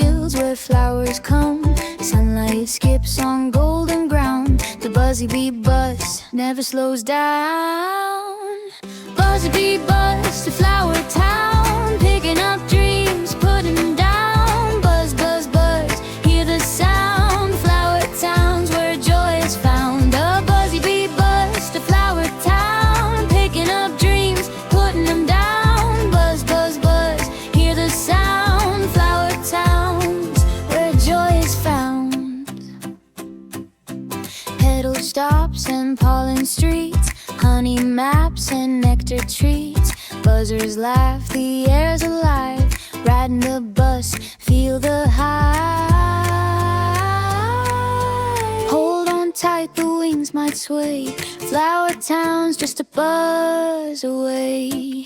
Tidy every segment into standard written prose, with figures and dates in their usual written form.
fields where flowers come. Sunlight skips on golden ground. The Buzzy Bee Bus never slows down. Buzzy Bee Bus to Flower Town, picking up dreams, putting them down. Buzz, buzz, buzz, hear the sound. Flower towns where joy is found. A Buzzy Bee Bus to Flower Town, picking up dreams, putting them down. Buzz, buzz, buzz, hear the sound. Flower towns where joy is found. Petal stops and pollen streets, honey maps and nectar treats. Buzzers laugh, the air's alive. Riding the bus, feel the high. Hold on tight, the wings might sway. Flower town's just a buzz away.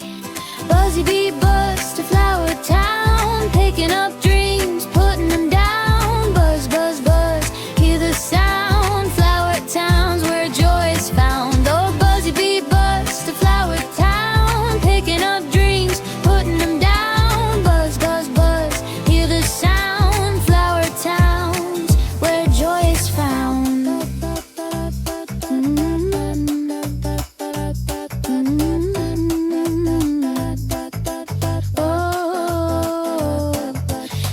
Buzzy Bee Bus to Flower Town, picking up dreams, putting them down. Buzz, buzz, buzz, hear the sound. Flower towns where joy is found. Oh, Buzzy Bee Bus to Flower Town, picking up dreams, putting them down. Buzz, buzz, buzz, hear the sound. Flower towns where joy is found.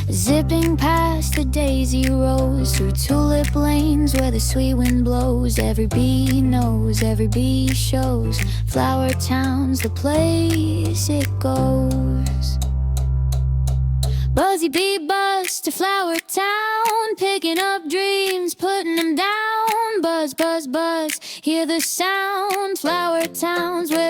Zipping past the daisy rows, through tulip lanes where the sweet wind blows. Every bee knows, every bee shows. Flower town's the place it goes. Buzzy Bee Bus to Flower Town, picking up dreams, putting them down. Buzz, buzz, buzz, hear the sound. Flower towns where